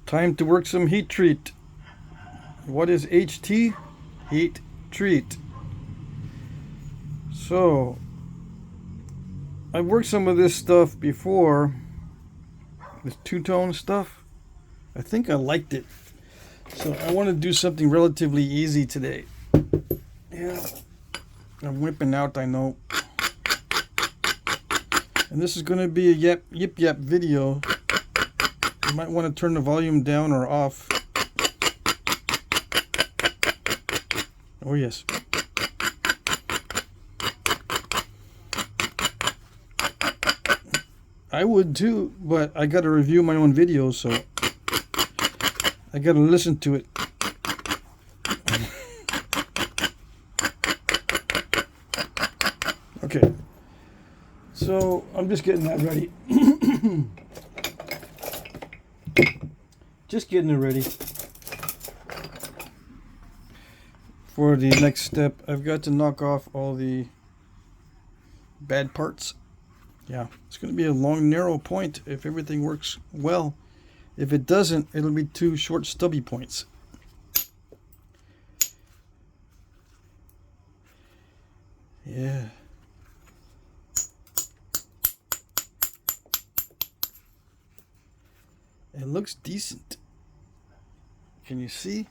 Time to work some heat treat. What is HT? Heat treat. So, I've worked some of this stuff before. This two-tone stuff. I think I liked it. So I want to do something relatively easy today. Yeah. I'm whipping out, I know. And this is going to be a yip yap video. You might want to turn the volume down or off. Oh yes. I would too, but I got to review my own videos, so I got to listen to it. Okay. So I'm just getting that ready. Just getting it ready for the next step. I've got to knock off all the bad parts. Yeah, it's going to be a long, narrow point if everything works well. If it doesn't, it'll be two short, stubby points. Yeah. It looks decent. Can you see?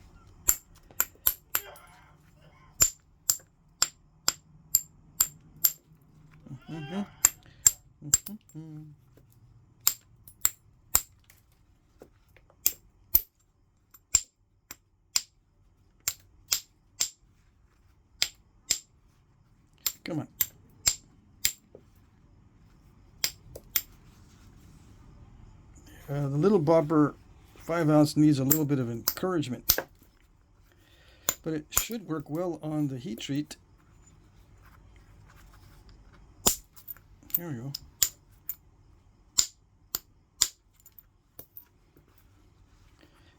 Mm-hmm. Mm-hmm. Come on. The little bobber 5-ounce needs a little bit of encouragement, but it should work well on the heat treat. Here we go.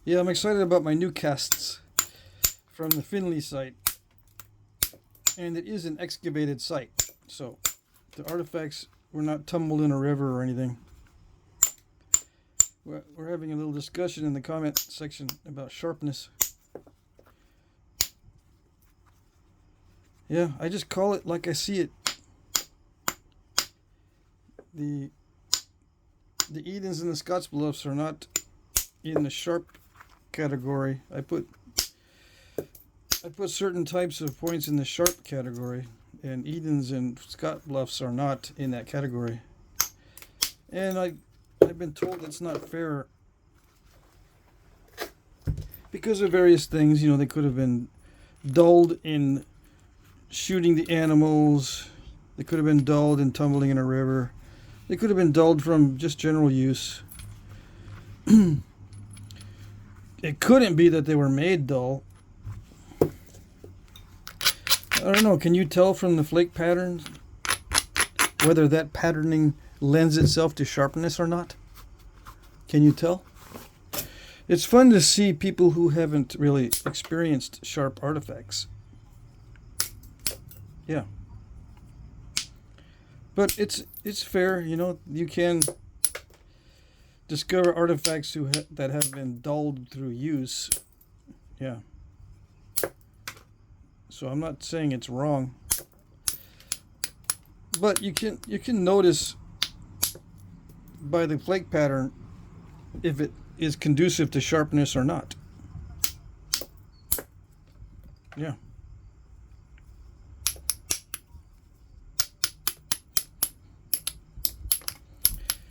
Yeah, I'm excited about my new casts from the Finley site, and it is an excavated site, so the artifacts were not tumbled in a river or anything. We're having a little discussion in the comment section about sharpness. Yeah, I just call it like I see it. The Edens and the Scottsbluffs are not in the sharp category. I put certain types of points in the sharp category, and Edens and Scottsbluffs are not in that category. And I've been told that's not fair because of various things. You know, they could have been dulled in shooting the animals. They could have been dulled in tumbling in a river. They could have been dulled from just general use. It couldn't be that they were made dull. I don't know. Can you tell from the flake patterns whether that patterning lends itself to sharpness or not? Can you tell? It's fun to see people who haven't really experienced sharp artifacts. Yeah. But it's fair, you know, you can discover artifacts that have been dulled through use. Yeah. So I'm not saying it's wrong. But you can notice by the flake pattern if it is conducive to sharpness or not. Yeah.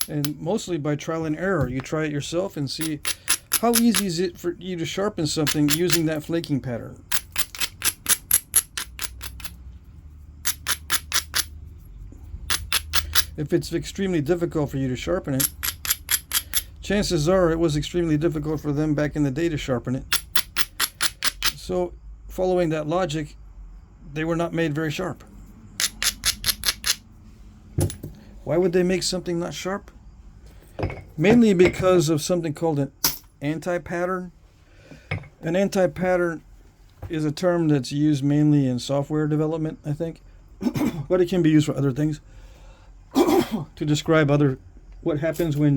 And mostly by trial and error. You try it yourself and see how easy is it for you to sharpen something using that flaking pattern. If it's extremely difficult for you to sharpen it, chances are it was extremely difficult for them back in the day to sharpen it. So, following that logic, they were not made very sharp. Why would they make something not sharp? Mainly because of something called an anti-pattern. An anti-pattern is a term that's used mainly in software development, I think. But it can be used for other things. To describe what happens when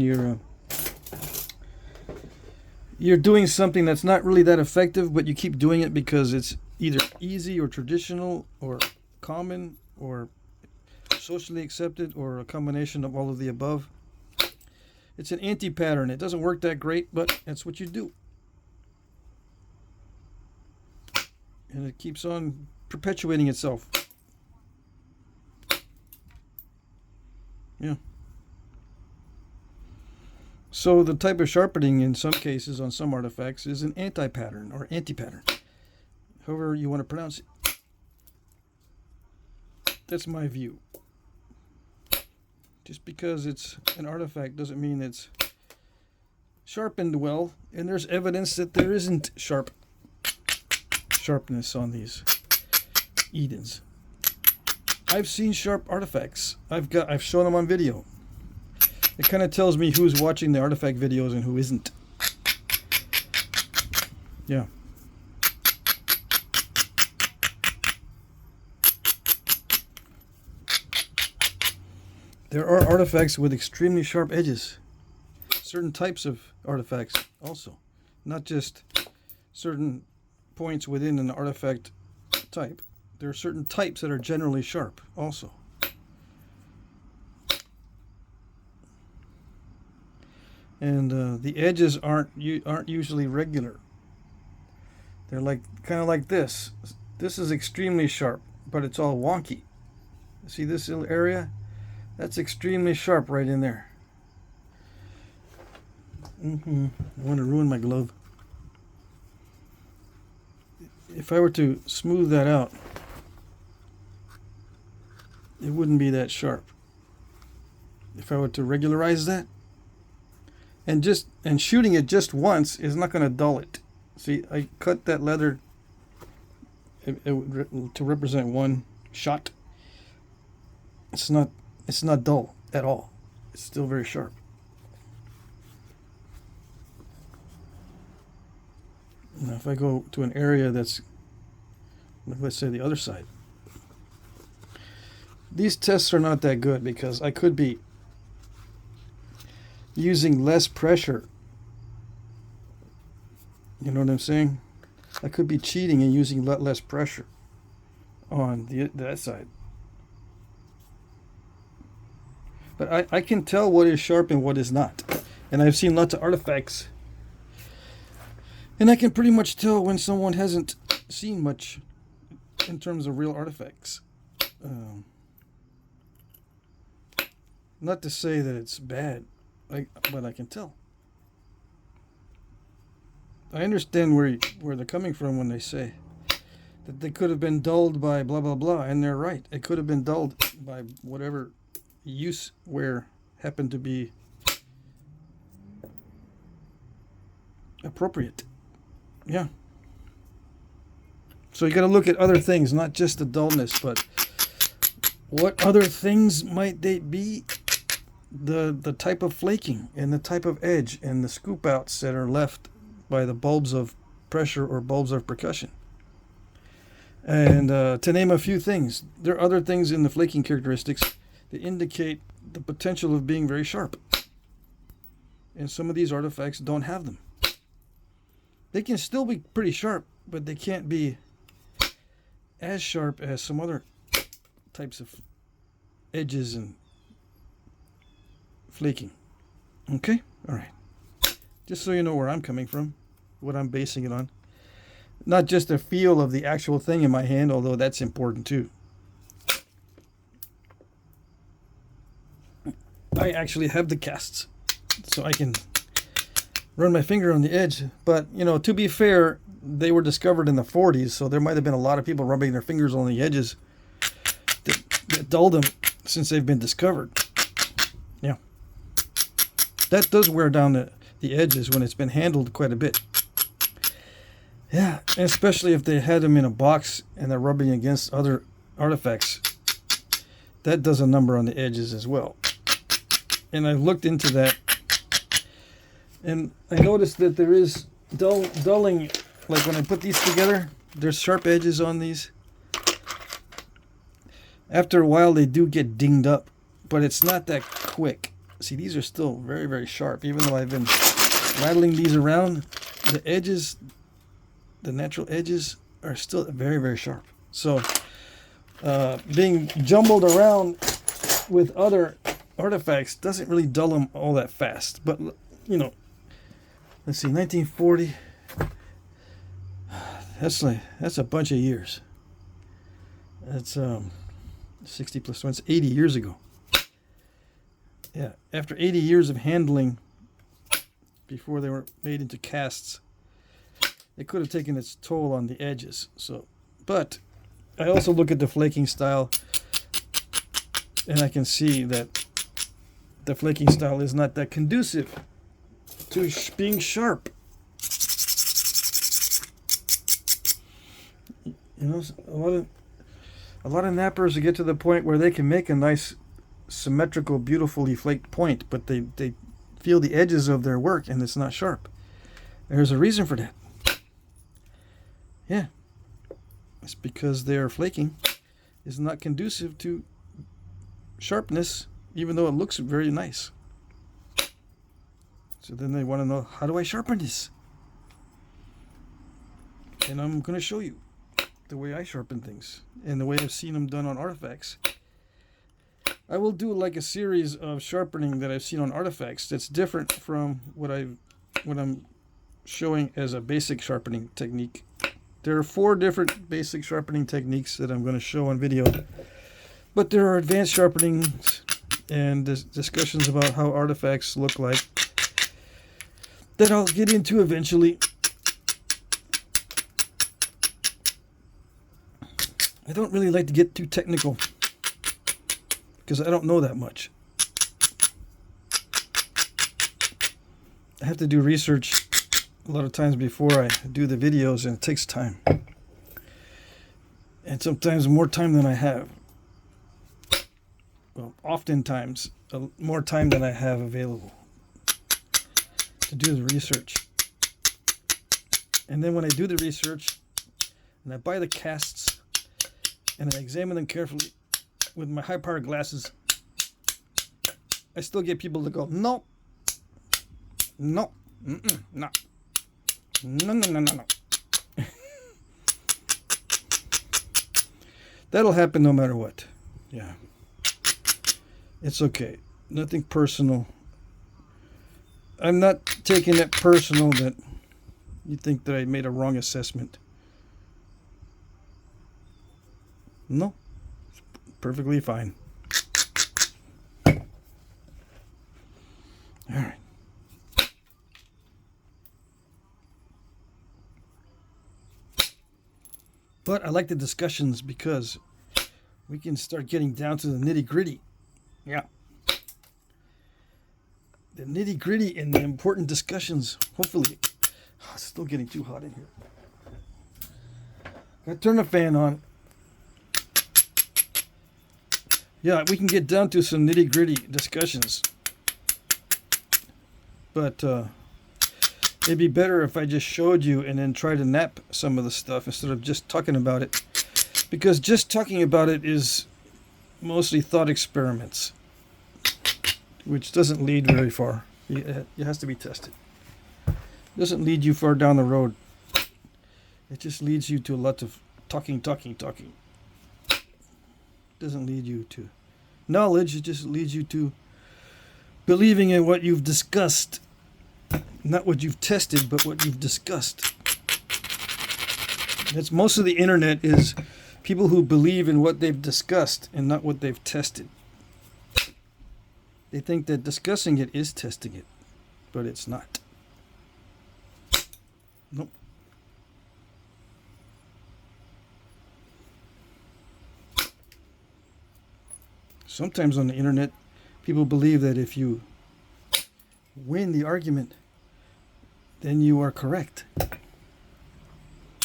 you're doing something that's not really that effective, but you keep doing it because it's either easy or traditional or common or socially accepted or a combination of all of the above. It's an anti-pattern. It doesn't work that great, but that's what you do. And it keeps on perpetuating itself. Yeah. So the type of sharpening in some cases on some artifacts is an anti-pattern or anti-pattern. However you want to pronounce it. That's my view. Just because it's an artifact doesn't mean it's sharpened well, and there's evidence that there isn't sharpness on these Edens. I've seen sharp artifacts. I've shown them on video. It kind of tells me who's watching the artifact videos and who isn't. Yeah. There are artifacts with extremely sharp edges. Certain types of artifacts also. Not just certain points within an artifact type. There are certain types that are generally sharp also. And the edges aren't usually regular. They're kind of like this. This is extremely sharp, but it's all wonky. See this little area? That's extremely sharp right in there. I want to ruin my glove. If I were to smooth that out, it wouldn't be that sharp. If I were to regularize that, and shooting it just once is not going to dull it. See, I cut that leather to represent one shot. It's not dull at all. It's still very sharp. Now if I go to an area that's, let's say the other side. These tests are not that good because I could be using less pressure. You know what I'm saying? I could be cheating and using a lot less pressure on that side. But I can tell what is sharp and what is not. And I've seen lots of artifacts. And I can pretty much tell when someone hasn't seen much in terms of real artifacts. Not to say that it's bad, but I can tell. I understand where they're coming from when they say that they could have been dulled by blah, blah, blah. And they're right. It could have been dulled by whatever use where happened to be appropriate. Yeah. So you got to look at other things, not just the dullness, but what other things might they be? The type of flaking and the type of edge and the scoop outs that are left by the bulbs of pressure or bulbs of percussion. And to name a few things, there are other things in the flaking characteristics that indicate the potential of being very sharp. And some of these artifacts don't have them. They can still be pretty sharp, but they can't be as sharp as some other types of edges and flaking. Okay? All right. Just so you know where I'm coming from, what I'm basing it on. Not just the feel of the actual thing in my hand, although that's important too. I actually have the casts, so I can run my finger on the edge. But, you know, to be fair, they were discovered in the 40s, so there might have been a lot of people rubbing their fingers on the edges that dulled them since they've been discovered. Yeah. That does wear down the edges when it's been handled quite a bit. Yeah, especially if they had them in a box and they're rubbing against other artifacts. That does a number on the edges as well. And I've looked into that, and I noticed that there is dulling. Like when I put these together, there's sharp edges on these. After a while, they do get dinged up, but it's not that quick. See, these are still very, very sharp. Even though I've been rattling these around, the edges, the natural edges, are still very, very sharp. So being jumbled around with other artifacts doesn't really dull them all that fast. But, you know, let's see, 1940, that's a bunch of years. That's 60 plus 1, it's 80 years ago. Yeah, after 80 years of handling, before they were made into casts, it could have taken its toll on the edges. So, but I also look at the flaking style, and I can see that the flaking style is not that conducive to being sharp. You know, a lot of knappers get to the point where they can make a nice, symmetrical, beautifully flaked point, but they feel the edges of their work and it's not sharp. There's a reason for that. Yeah, it's because their flaking is not conducive to sharpness, even though it looks very nice. So then they want to know, how do I sharpen this? And I'm going to show you the way I sharpen things and the way I've seen them done on artifacts. I will do like a series of sharpening that I've seen on artifacts that's different from what I'm showing as a basic sharpening technique. There are 4 different basic sharpening techniques that I'm going to show on video, but there are advanced sharpenings and discussions about how artifacts look like that I'll get into eventually. I don't really like to get too technical because I don't know that much. I have to do research a lot of times before I do the videos, and it takes time. And sometimes more time than I have. Well, oftentimes more time than I have available to do the research. And then when I do the research and I buy the casts and I examine them carefully with my high-powered glasses, I still get people that go, no, no, no, no, no, no, no, no. That'll happen no matter what. Yeah. It's okay. Nothing personal. I'm not taking it personal that you think that I made a wrong assessment. No. It's perfectly fine. All right. But I like the discussions because we can start getting down to the nitty-gritty. Yeah. The nitty-gritty and the important discussions, hopefully. Oh, it's still getting too hot in here. Gotta turn the fan on. Yeah, we can get down to some nitty-gritty discussions. But it'd be better if I just showed you and then try to nap some of the stuff instead of just talking about it. Because just talking about it is mostly thought experiments, which doesn't lead very far. It has to be tested. It doesn't lead you far down the road. It just leads you to a lot of talking. It doesn't lead you to knowledge. It just leads you to believing in what you've discussed. Not what you've tested, but what you've discussed. That's most of the internet is people who believe in what they've discussed and not what they've tested. They think that discussing it is testing it, but it's not. Nope. Sometimes on the internet, people believe that if you win the argument, then you are correct.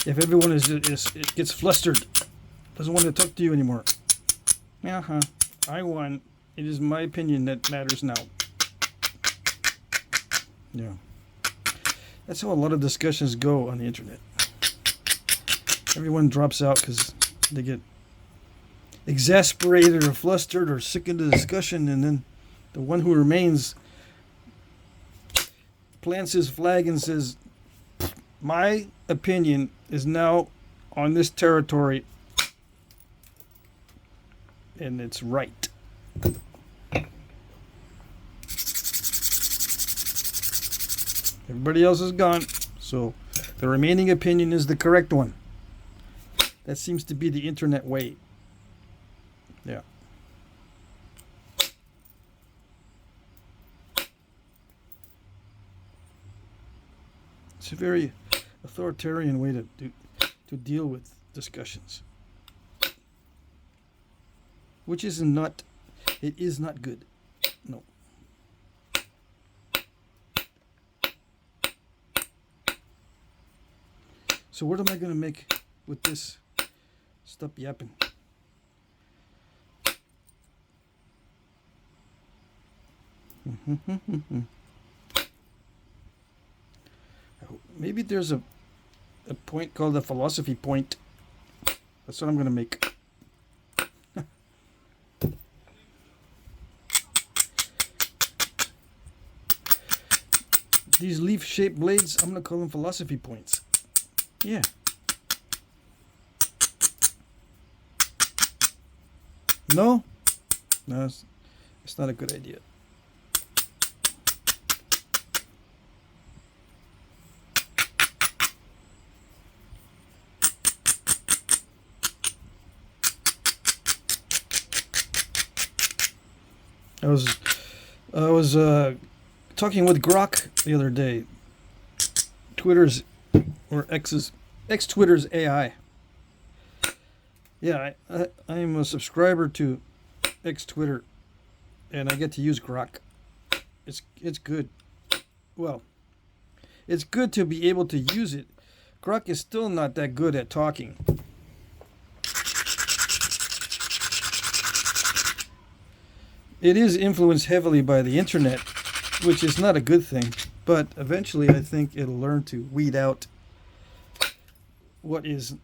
If everyone it gets flustered, doesn't want to talk to you anymore. I won. It is my opinion that matters now. Yeah. That's how a lot of discussions go on the internet. Everyone drops out because they get exasperated or flustered or sick of the discussion, and then the one who remains plants his flag and says, My opinion is now on this territory, and it's right. Everybody else is gone, so the remaining opinion is the correct one. That seems to be the internet way. Yeah. It's a very authoritarian way to deal with discussions, which is not. It is not good. No. So what am I going to make with this? Stop yapping. Maybe there's a point called the philosophy point. That's what I'm going to make. These leaf-shaped blades, I'm going to call them philosophy points. Yeah. No? No, it's not a good idea. I was talking with Grok the other day. Twitter's or X-Twitter's AI. Yeah, I'm a subscriber to X-Twitter, and I get to use Grok. It's good. Well, it's good to be able to use it. Grok is still not that good at talking. It is influenced heavily by the internet, which is not a good thing, but eventually I think it'll learn to weed out what is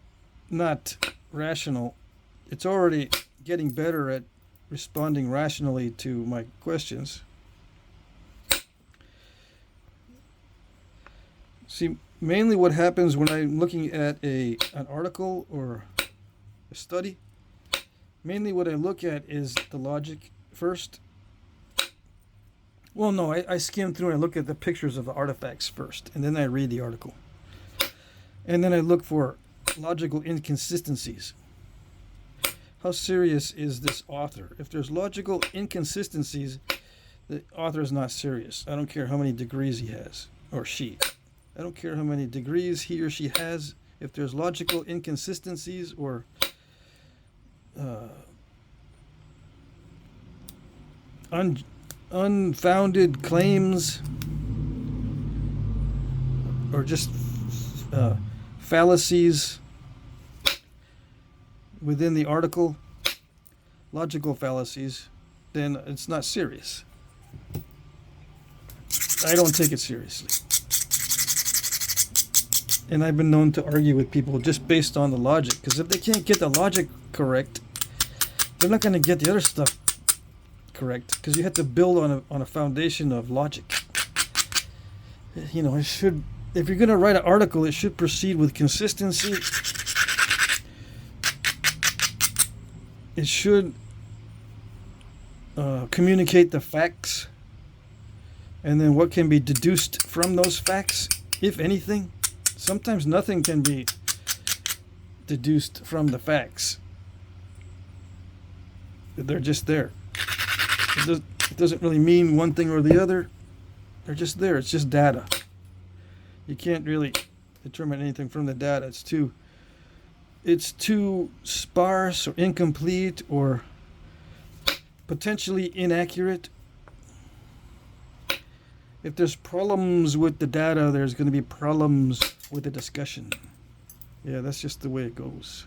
not rational. It's already getting better at responding rationally to my questions. See, mainly what happens when I'm looking at an article or a study, mainly what I look at is the logic first. Well, no, I skim through and I look at the pictures of the artifacts first, and then I read the article. And then I look for logical inconsistencies. How serious is this author? If there's logical inconsistencies, the author is not serious. I don't care how many degrees he has, or she. I don't care how many degrees he or she has. If there's logical inconsistencies or unfounded claims, or just fallacies within the article, logical fallacies, then it's not serious. I don't take it seriously. And I've been known to argue with people just based on the logic, because if they can't get the logic correct, they're not going to get the other stuff correct, because you have to build on a foundation of logic. You know, if you're going to write an article, it should proceed with consistency. It should communicate the facts, and then what can be deduced from those facts, if anything. Sometimes nothing can be deduced from the facts. They're just there. It doesn't really mean one thing or the other. They're just there. It's just data. You can't really determine anything from the data. It's too sparse or incomplete or potentially inaccurate. If there's problems with the data, there's going to be problems with the discussion. Yeah, that's just the way it goes.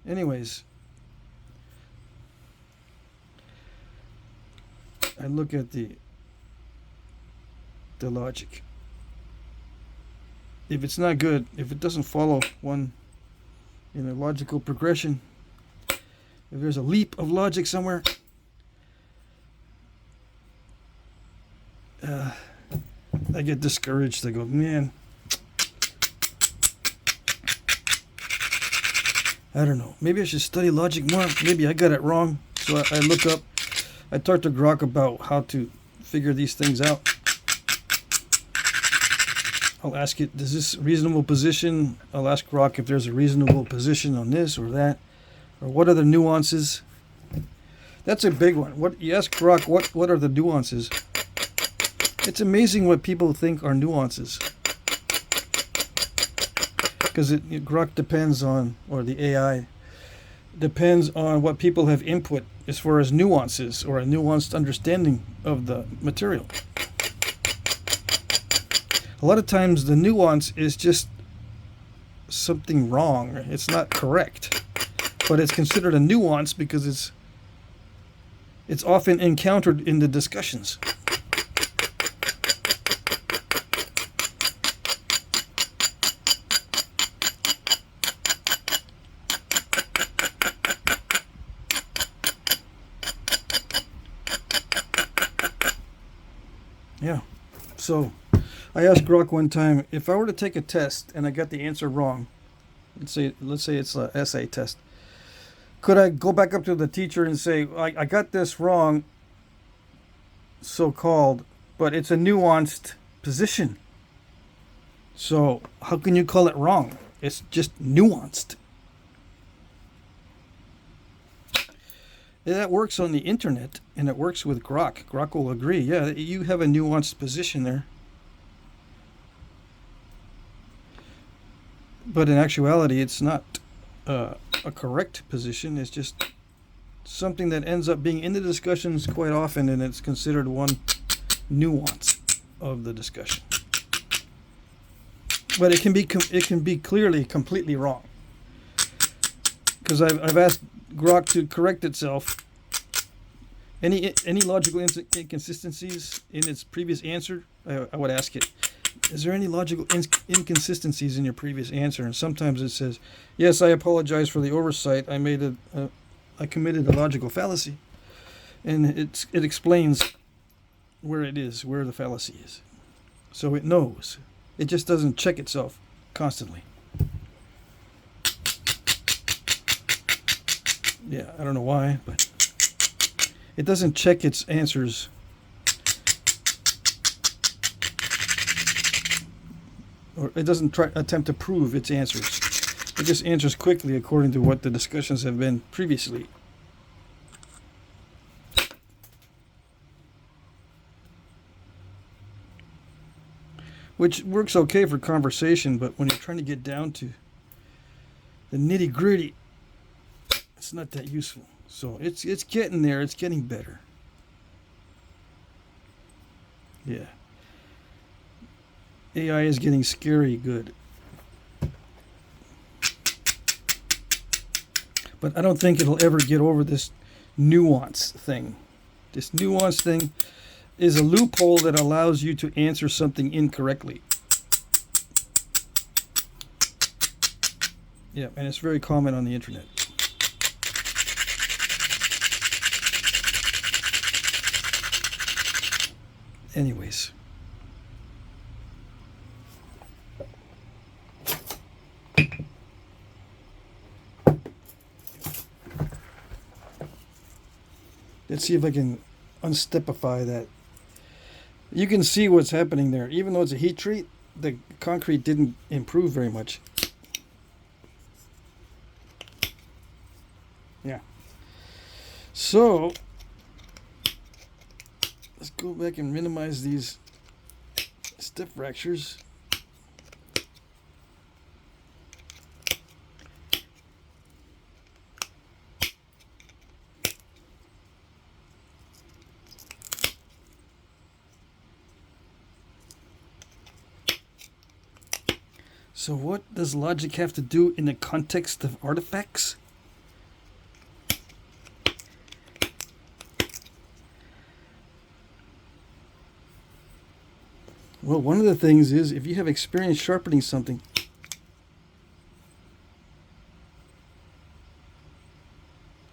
Anyways, I look at the logic. If it's not good, if it doesn't follow one logical progression, if there's a leap of logic somewhere, I get discouraged. I go, man, I don't know. Maybe I should study logic more. Maybe I got it wrong. So I look up. I talk to Grok about how to figure these things out. I'll ask it, is this reasonable position? I'll ask Grok if there's a reasonable position on this or that. Or what are the nuances? That's a big one. What you ask Grok, what are the nuances? It's amazing what people think are nuances. Because Grok depends on, or the AI depends on what people have input as far as nuances or a nuanced understanding of the material. A lot of times the nuance is just something wrong. It's not correct, but it's considered a nuance because it's often encountered in the discussions. Yeah, so I asked Grok one time, if I were to take a test and I got the answer wrong, let's say it's an essay test, could I go back up to the teacher and say, I got this wrong, so-called, but it's a nuanced position. So how can you call it wrong? It's just nuanced. That works on the internet, and it works with Grok. Grok will agree. Yeah, you have a nuanced position there. But in actuality, it's not a correct position. It's just something that ends up being in the discussions quite often, and it's considered one nuance of the discussion. But it can be clearly completely wrong. Because I've asked Grok to correct itself. Any logical inconsistencies in its previous answer, I would ask it, is there any logical inconsistencies in your previous answer? And sometimes it says, yes, I apologize for the oversight. I committed a logical fallacy. And it explains where it is, where the fallacy is. So it knows. It just doesn't check itself constantly. Yeah, I don't know why, but it doesn't check its answers. Or it doesn't attempt to prove its answers. It just answers quickly according to what the discussions have been previously. Which works okay for conversation, but when you're trying to get down to the nitty-gritty, it's not that useful. So it's getting there. It's getting better. Yeah. AI is getting scary good. But I don't think it'll ever get over this nuance thing. This nuance thing is a loophole that allows you to answer something incorrectly. Yeah, and it's very common on the internet. Anyways. Let's see if I can unstepify that. You can see what's happening there. Even though it's a heat treat, the concrete didn't improve very much. Yeah. So, let's go back and minimize these step fractures. So what does logic have to do in the context of artifacts? Well, one of the things is if you have experience sharpening something,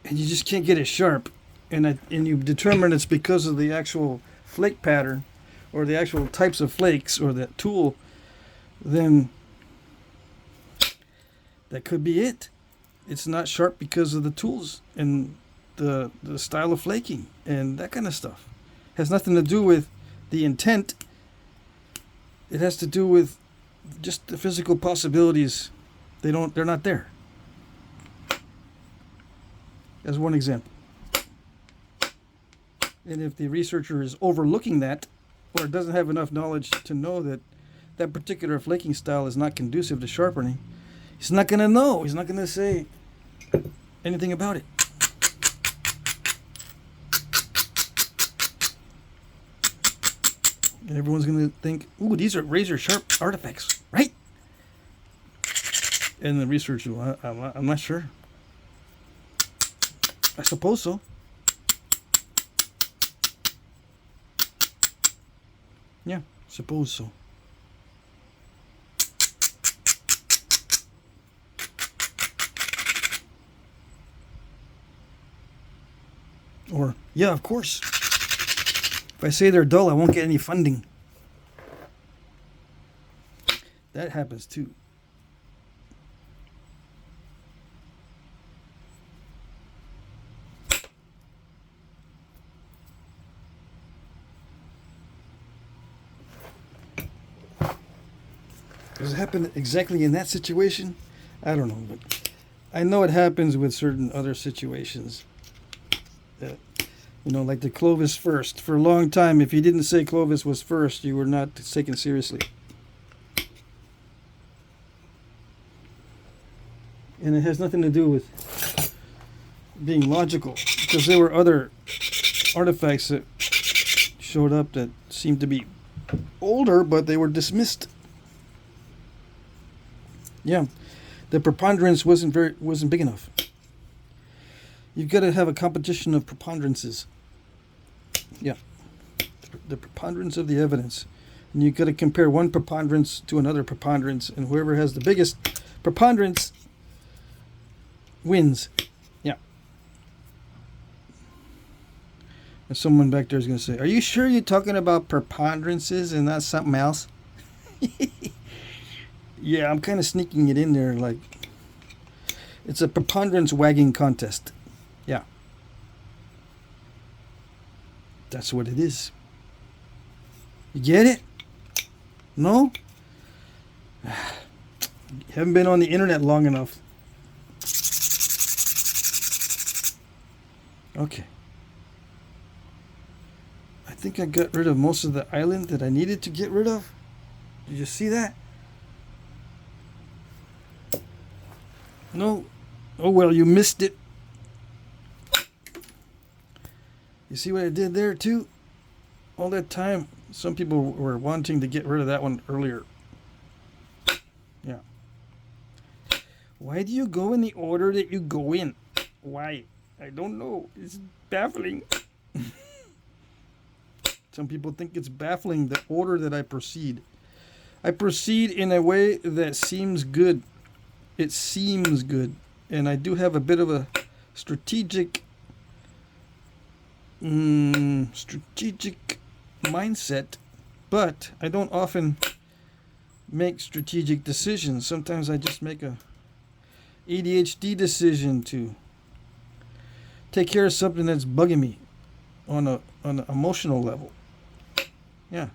and you just can't get it sharp, and you determine it's because of the actual flake pattern or the actual types of flakes or that tool, then that could be it. It's not sharp because of the tools and the style of flaking and that kind of stuff. It has nothing to do with the intent. It has to do with just the physical possibilities. They're not there. As one example. And if the researcher is overlooking that, or doesn't have enough knowledge to know that that particular flaking style is not conducive to sharpening, he's not going to know. He's not going to say anything about it. And everyone's going to think, ooh, these are razor sharp artifacts, right? And the researcher, well, I'm not sure. I suppose so. Yeah, suppose so. Or, yeah, of course. If I say they're dull, I won't get any funding. That happens too. Does it happen exactly in that situation? I don't know, but I know it happens with certain other situations. You know, like the Clovis first. For a long time, if you didn't say Clovis was first, you were not taken seriously. And it has nothing to do with being logical, because there were other artifacts that showed up that seemed to be older, but they were dismissed. Yeah, the preponderance wasn't big enough. You've got to have a competition of preponderances. Yeah, the preponderance of the evidence, and you've got to compare one preponderance to another preponderance, and whoever has the biggest preponderance wins. Yeah. And someone back there is going to say, "Are you sure you're talking about preponderances and not something else?" Yeah, I'm kind of sneaking it in there like it's a preponderance wagging contest. Yeah. That's what it is. You get it? No? You haven't been on the internet long enough. Okay. I think I got rid of most of the island that I needed to get rid of. Did you see that? No. Oh, well, you missed it. You see what I did there, too? All that time, some people were wanting to get rid of that one earlier. Yeah. Why do you go in the order that you go in? Why? I don't know. It's baffling. Some people think it's baffling, the order that I proceed. I proceed in a way that seems good. It seems good, and I do have a bit of a strategic mindset, but I don't often make strategic decisions. Sometimes I just make a ADHD decision to take care of something that's bugging me on an emotional level. Yeah.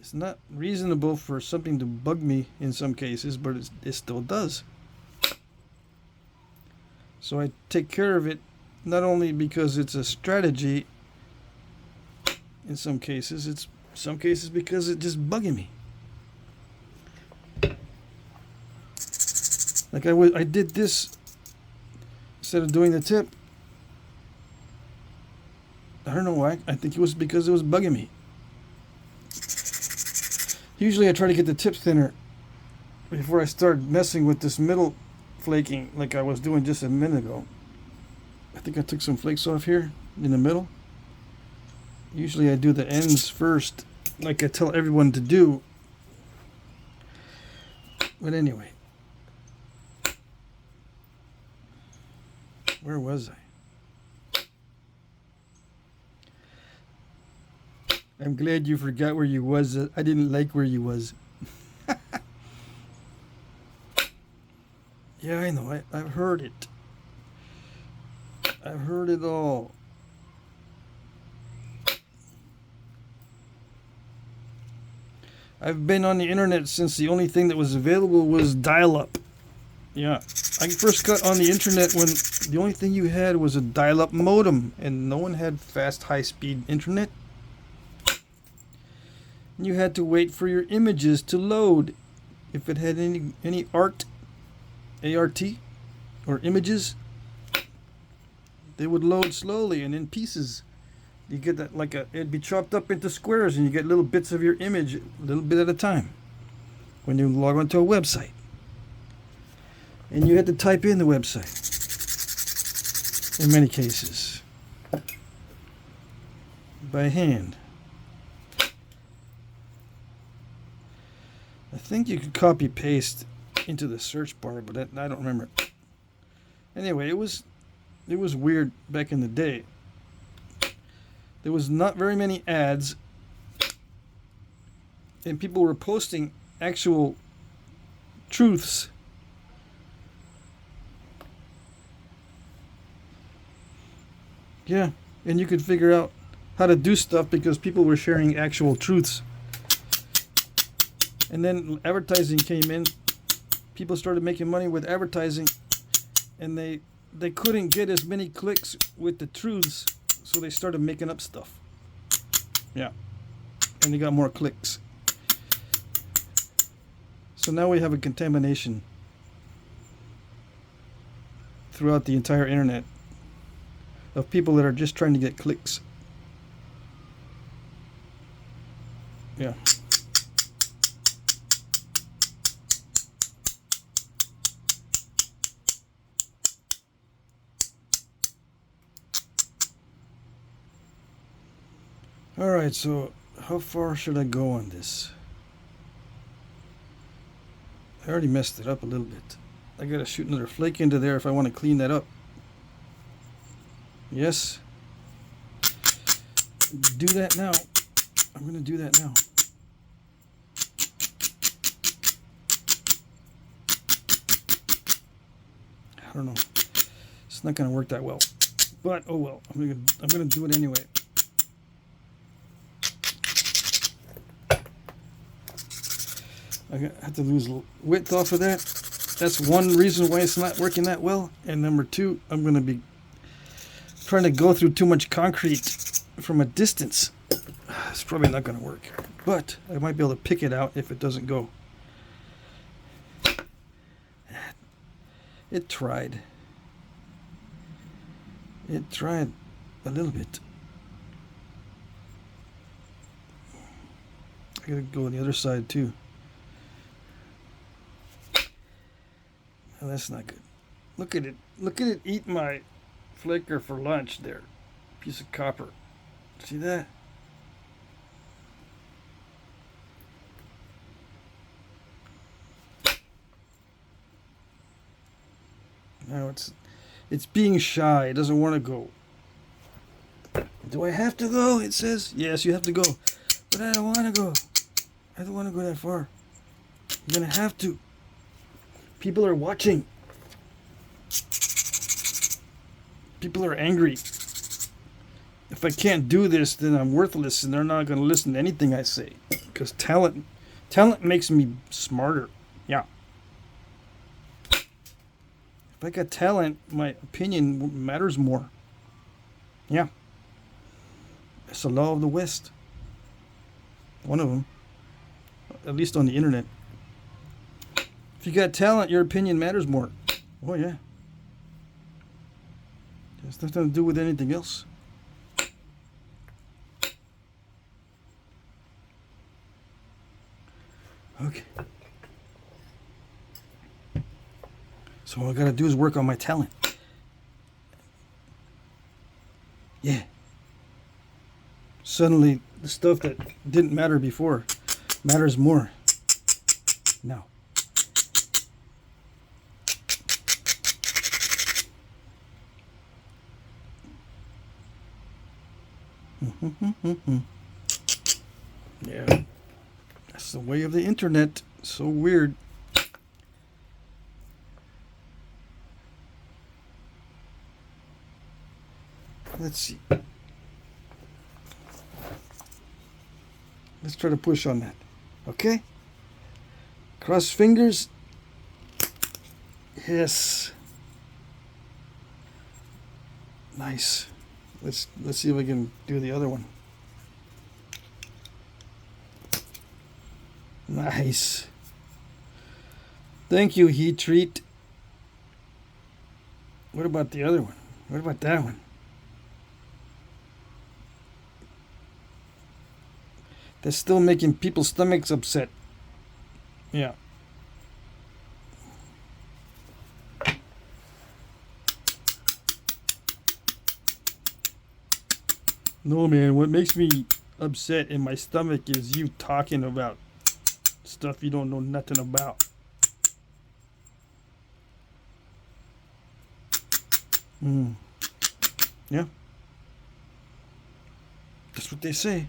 It's not reasonable for something to bug me in some cases, but it still does. So I take care of it, not only because it's a strategy in some cases, it's some cases because it's just bugging me. Like I did this instead of doing the tip. I don't know why. I think it was because it was bugging me. Usually I try to get the tip thinner before I start messing with this middle flaking like I was doing just a minute ago. I think I took some flakes off here in the middle. Usually I do the ends first, like I tell everyone to do. But anyway. Where was I? I'm glad you forgot where you was. I didn't like where you was. Yeah, I know. I've heard it. I've heard it all. I've been on the internet since the only thing that was available was dial-up. Yeah, I first got on the internet when the only thing you had was a dial-up modem, and no one had fast, high-speed internet. You had to wait for your images to load. If it had any art, A-R-T, or images, they would load slowly and in pieces. You get that it'd be chopped up into squares, and you get little bits of your image, a little bit at a time, when you log onto a website. And you had to type in the website, in many cases, by hand. I think you could copy paste into the search bar, but I don't remember. Anyway, it was weird back in the day. There was not very many ads, and people were posting actual truths. Yeah, and you could figure out how to do stuff because people were sharing actual truths. And then advertising came in. People started making money with advertising, and they couldn't get as many clicks with the truths, so they started making up stuff. Yeah, and they got more clicks. So now we have a contamination throughout the entire internet of people that are just trying to get clicks. Yeah. Alright, so how far should I go on this? I already messed it up a little bit. I gotta shoot another flake into there if I want to clean that up. Yes. Do that now. I'm gonna do that now. I don't know. It's not gonna work that well. But oh well. I'm gonna do it anyway. I have to lose width off of that. That's one reason why it's not working that well. And number two, I'm going to be trying to go through too much concrete from a distance. It's probably not going to work. But I might be able to pick it out if it doesn't go. It tried. It tried a little bit. I got to go on the other side too. Oh, that's not good. Look at it. Look at it eat my flaker for lunch there. Piece of copper. See that? Now it's being shy. It doesn't want to go. Do I have to go? It says, yes, you have to go. But I don't want to go. I don't want to go that far. I'm going to have to. People are watching. People are angry. If I can't do this, then I'm worthless, and they're not going to listen to anything I say. Because talent makes me smarter. Yeah. If I got talent, my opinion matters more. Yeah. It's the law of the West. One of them. At least on the internet. If you got talent, your opinion matters more. Oh, yeah. It has nothing to do with anything else. Okay. So all I gotta do is work on my talent. Yeah. Suddenly, the stuff that didn't matter before matters more now. Yeah, that's the way of the internet. So weird. Let's see. Let's try to push on that. Okay? Cross fingers. Yes. Nice. Let's see if I can do the other one. Nice. Thank you, heat treat. What about the other one? What about that one? That's still making people's stomachs upset. Yeah. No, man, what makes me upset in my stomach is you talking about stuff you don't know nothing about. Yeah. That's what they say.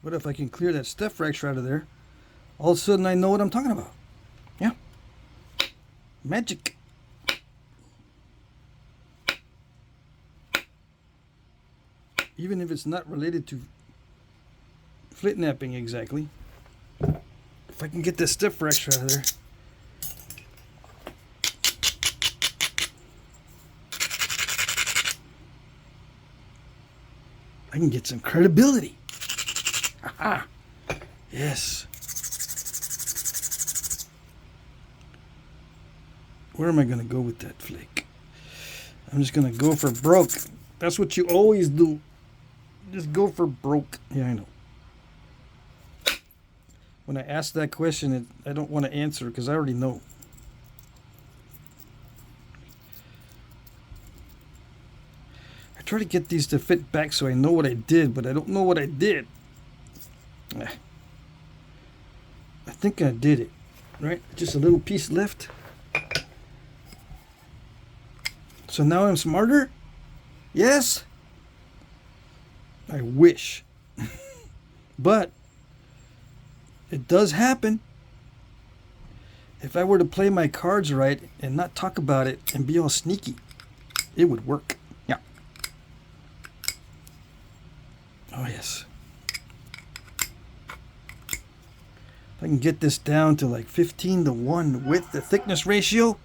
What if I can clear that step fracture out of there? All of a sudden I know what I'm talking about. Yeah. Magic. Even if it's not related to Flintknapping exactly. If I can get this step fracture out of there. I can get some credibility. Aha. Yes. Where am I going to go with that flake? I'm just going to go for broke. That's what you always do. Just go for broke. Yeah, I know. When I ask that question, I don't want to answer because I already know. I try to get these to fit back so I know what I did, but I don't know what I did. I think I did it, right? Just a little piece left. So now I'm smarter? Yes? I wish. But it does happen. If I were to play my cards right and not talk about it and be all sneaky, it would work. Yeah. Oh, yes. If I can get this down to like 15:1 with the thickness ratio,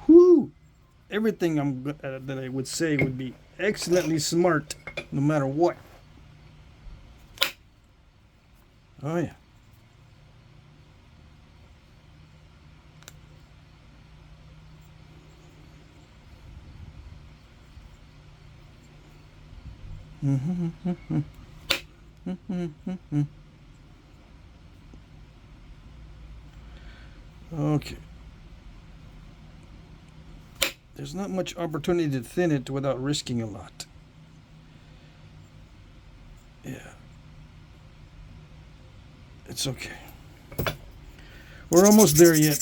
whoo! Everything that I would say would be excellently smart, no matter what. Oh yeah. Okay. There's not much opportunity to thin it without risking a lot. Yeah. It's okay. We're almost there yet.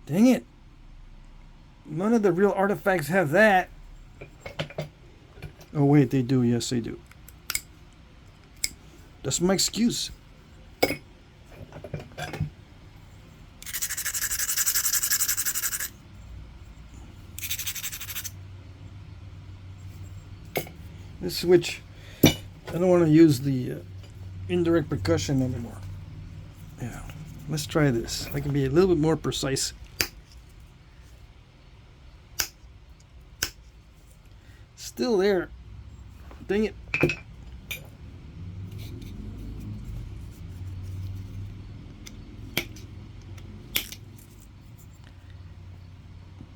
Dang it. None of the real artifacts have that. Oh, wait, they do. Yes, they do. That's my excuse. This switch, I don't want to use the indirect percussion anymore. Yeah, let's try this. I can be a little bit more precise. Still there. Dang it.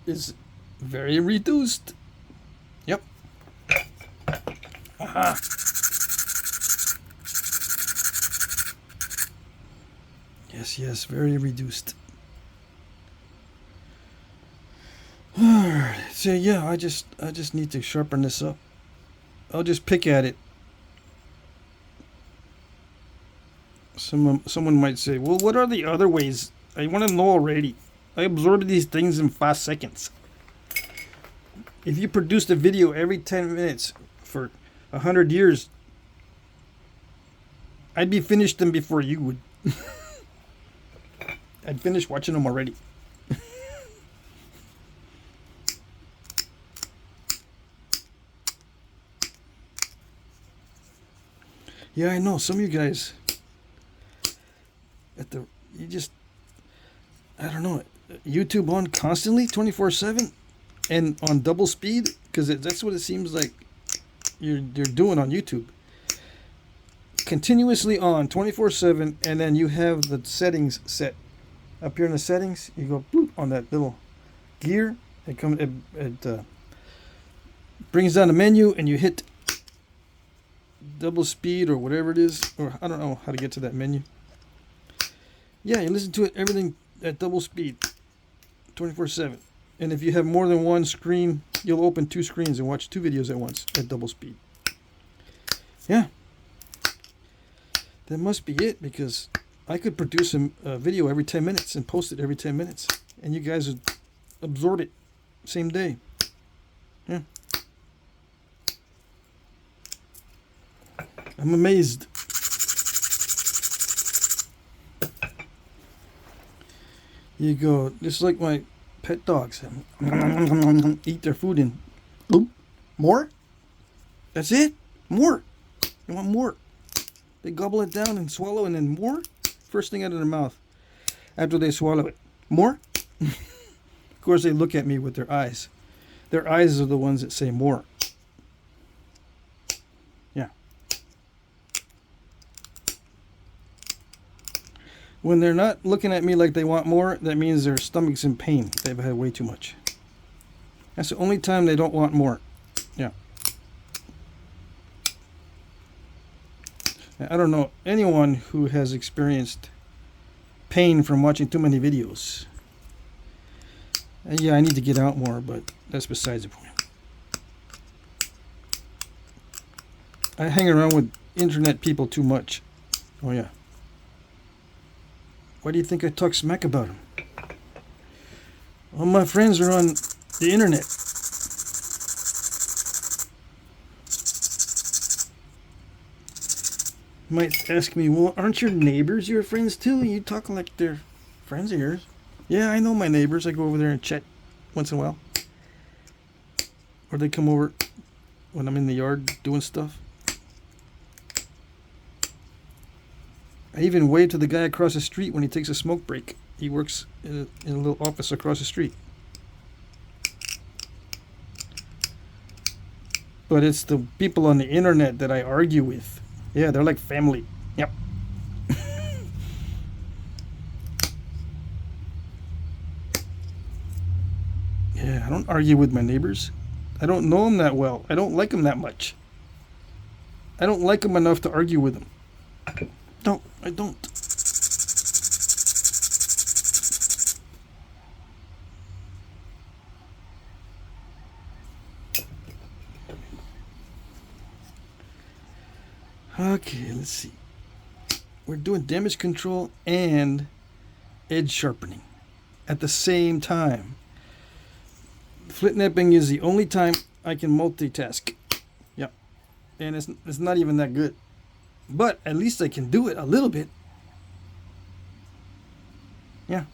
Is very reduced. Yep. Aha. Yes, very reduced. All right. So yeah, I just need to sharpen this up. I'll just pick at it. Someone might say, well, what are the other ways? I want to know already. I absorb these things in 5 seconds. If you produced a video every 10 minutes for 100 years, I'd be finished them before you would. I'd finish watching them already. Yeah, I know. Some of you guys I don't know, YouTube on constantly 24/7 and on double speed, because that's what it seems like you're doing on YouTube. Continuously on 24/7, and then you have the settings set up here in the settings. You go boop on that little gear. It brings down the menu, and you hit double speed or whatever it is, or I don't know how to get to that menu. Yeah, you listen to it, everything at double speed 24/7. And if you have more than one screen, you'll open 2 screens and watch 2 videos at once at double speed. Yeah, that must be it, because I could produce a video every 10 minutes and post it every 10 minutes, and you guys would absorb it same day. Yeah, I'm amazed. You go, just like my pet dogs, eat their food and boom, more? That's it? More? You want more? They gobble it down and swallow, and then more? First thing out of their mouth after they swallow it. More? Of course, they look at me with their eyes. Their eyes are the ones that say more. Yeah. When they're not looking at me like they want more, that means their stomach's in pain. They've had way too much. That's the only time they don't want more. Yeah. I don't know anyone who has experienced pain from watching too many videos. Yeah, I need to get out more, but that's besides the point. I hang around with internet people too much. Oh yeah. Why do you think I talk smack about them? All my friends are on the internet. You might ask me, well, aren't your neighbors your friends too? You talk like they're friends of yours. Yeah, I know my neighbors. I go over there and chat once in a while. Or they come over when I'm in the yard doing stuff. I even wave to the guy across the street when he takes a smoke break. He works in a little office across the street. But it's the people on the internet that I argue with. Yeah, they're like family. Yep. Yeah, I don't argue with my neighbors. I don't know them that well. I don't like them that much. I don't like them enough to argue with them. No, I don't. Okay, let's see. We're doing damage control and edge sharpening at the same time. Flintknapping is the only time I can multitask. Yep. And it's not even that good. But at least I can do it a little bit. Yeah.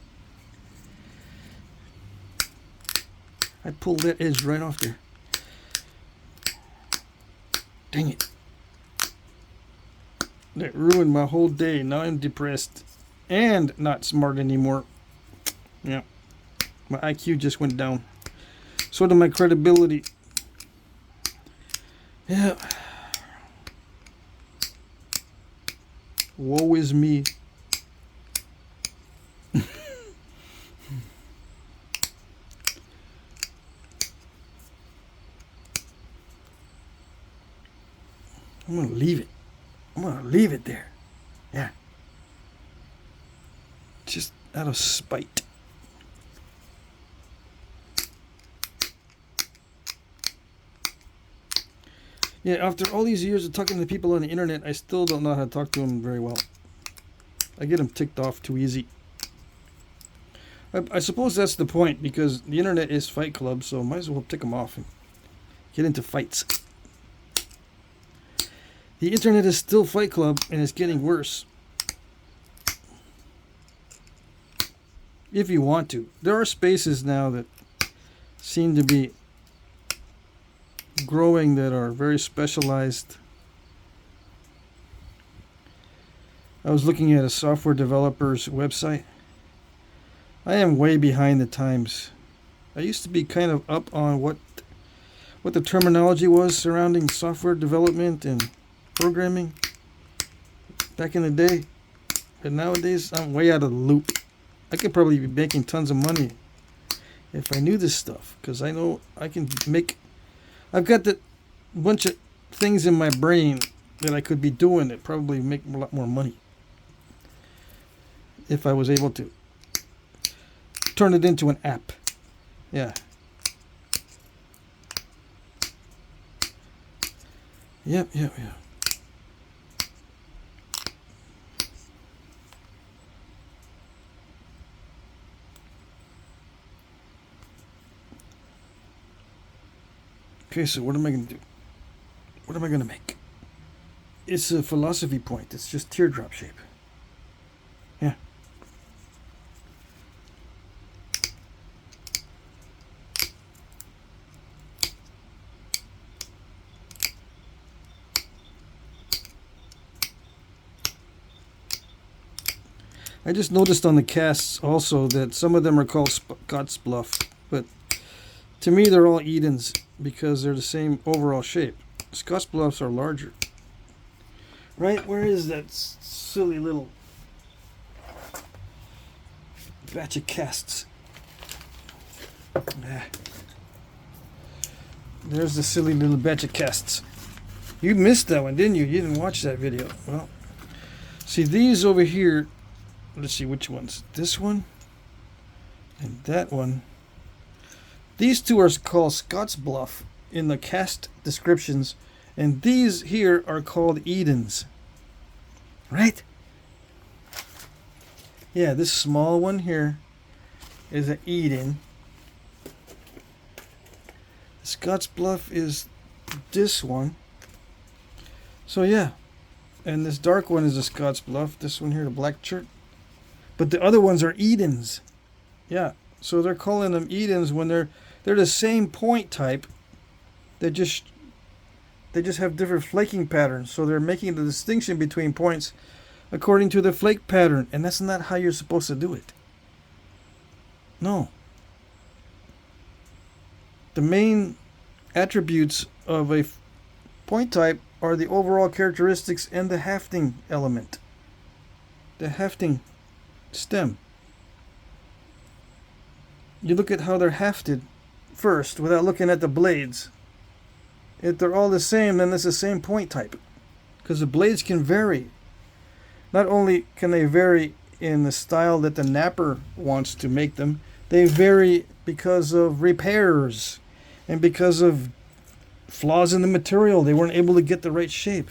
I pulled that edge right off there. Dang it. That ruined my whole day. Now I'm depressed and not smart anymore. Yeah. My IQ just went down. So did my credibility. Yeah. Woe is me. I'm going to leave it. I'm going to leave it there. Yeah. Just out of spite. Yeah, after all these years of talking to people on the internet, I still don't know how to talk to them very well. I get them ticked off too easy. I suppose that's the point, because the internet is Fight Club, so might as well tick them off and get into fights. The internet is still Fight Club, and it's getting worse. If you want to. There are spaces now that seem to be growing that are very specialized. I was looking at a software developer's website. I am way behind the times. I used to be kind of up on what the terminology was surrounding software development and programming back in the day. But nowadays, I'm way out of the loop. I could probably be making tons of money if I knew this stuff, because I know I can make... I've got that bunch of things in my brain that I could be doing that probably make a lot more money if I was able to turn it into an app. Yeah. Yep. Okay, so what am I going to do? What am I going to make? It's a philosophy point. It's just teardrop shape. Yeah. I just noticed on the casts also that some of them are called Scott's Bluff, but to me they're all Edens because they're the same overall shape. Scott's Bluffs are larger. Right? Where is that silly little batch of casts? There's the silly little batch of casts. You missed that one, didn't you? You didn't watch that video. Well, see these over here. Let's see which ones. This one and that one. These two are called Scott's Bluff in the cast descriptions, and these here are called Edens. Right? Yeah, this small one here is an Eden. Scott's Bluff is this one. So yeah, and this dark one is a Scott's Bluff. This one here, the black shirt. But the other ones are Edens. Yeah, so they're calling them Edens when they're the same point type. They just have different flaking patterns. So they're making the distinction between points according to the flake pattern, and that's not how you're supposed to do it. No. The main attributes of a point type are the overall characteristics and the hafting element. The hafting stem. You look at how they're hafted first without looking at the blades. If they're all the same, then it's the same point type, because the blades can vary. Not only can they vary in the style that the knapper wants to make them, they vary because of repairs and because of flaws in the material. They weren't able to get the right shape.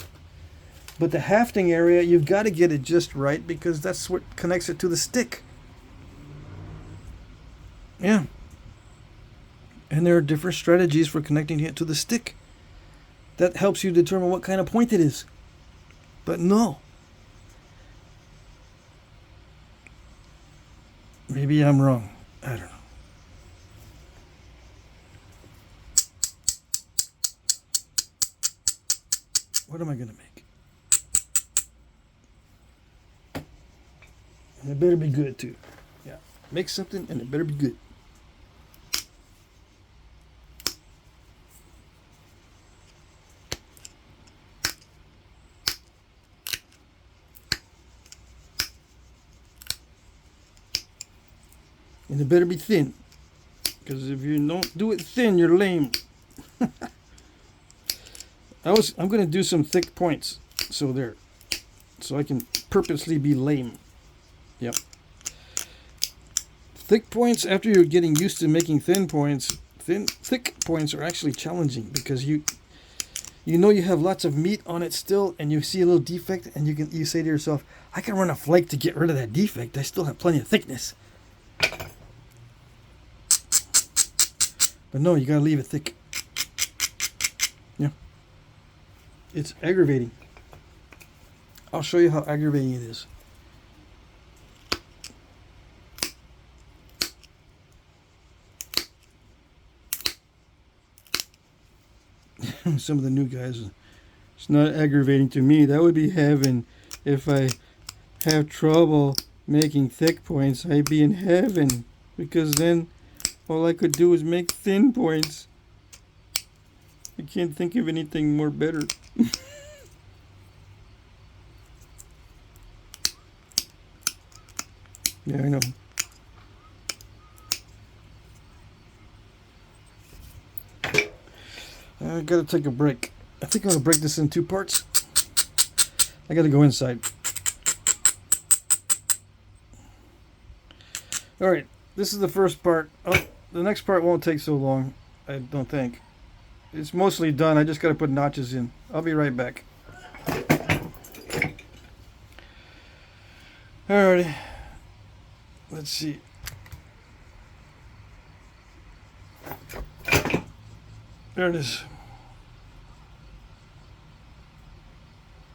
But the hafting area, you've got to get it just right, because that's what connects it to the stick. Yeah. And there are different strategies for connecting it to the stick. That helps you determine what kind of point it is. But no. Maybe I'm wrong. I don't know. What am I going to make? And it better be good too. Yeah. Make something and it better be good. And it better be thin. Because if you don't do it thin, you're lame. I'm going to do some thick points. So there. So I can purposely be lame. Yep. Thick points, after you're getting used to making thin points, thick points are actually challenging, because you know you have lots of meat on it still, and you see a little defect, and you say to yourself, I can run a flake to get rid of that defect. I still have plenty of thickness. But no, you gotta leave it thick. Yeah. It's aggravating. I'll show you how aggravating it is. Some of the new guys, it's not aggravating to me. That would be heaven. If I have trouble making thick points, I'd be in heaven, because then all I could do is make thin points. I can't think of anything more better. Yeah, I know. I gotta take a break. I think I'm gonna break this in 2 parts. I gotta go inside. Alright, this is the first part. Oh, the next part won't take so long, I don't think. It's mostly done. I just gotta put notches in. I'll be right back. Alrighty. Let's see. There it is.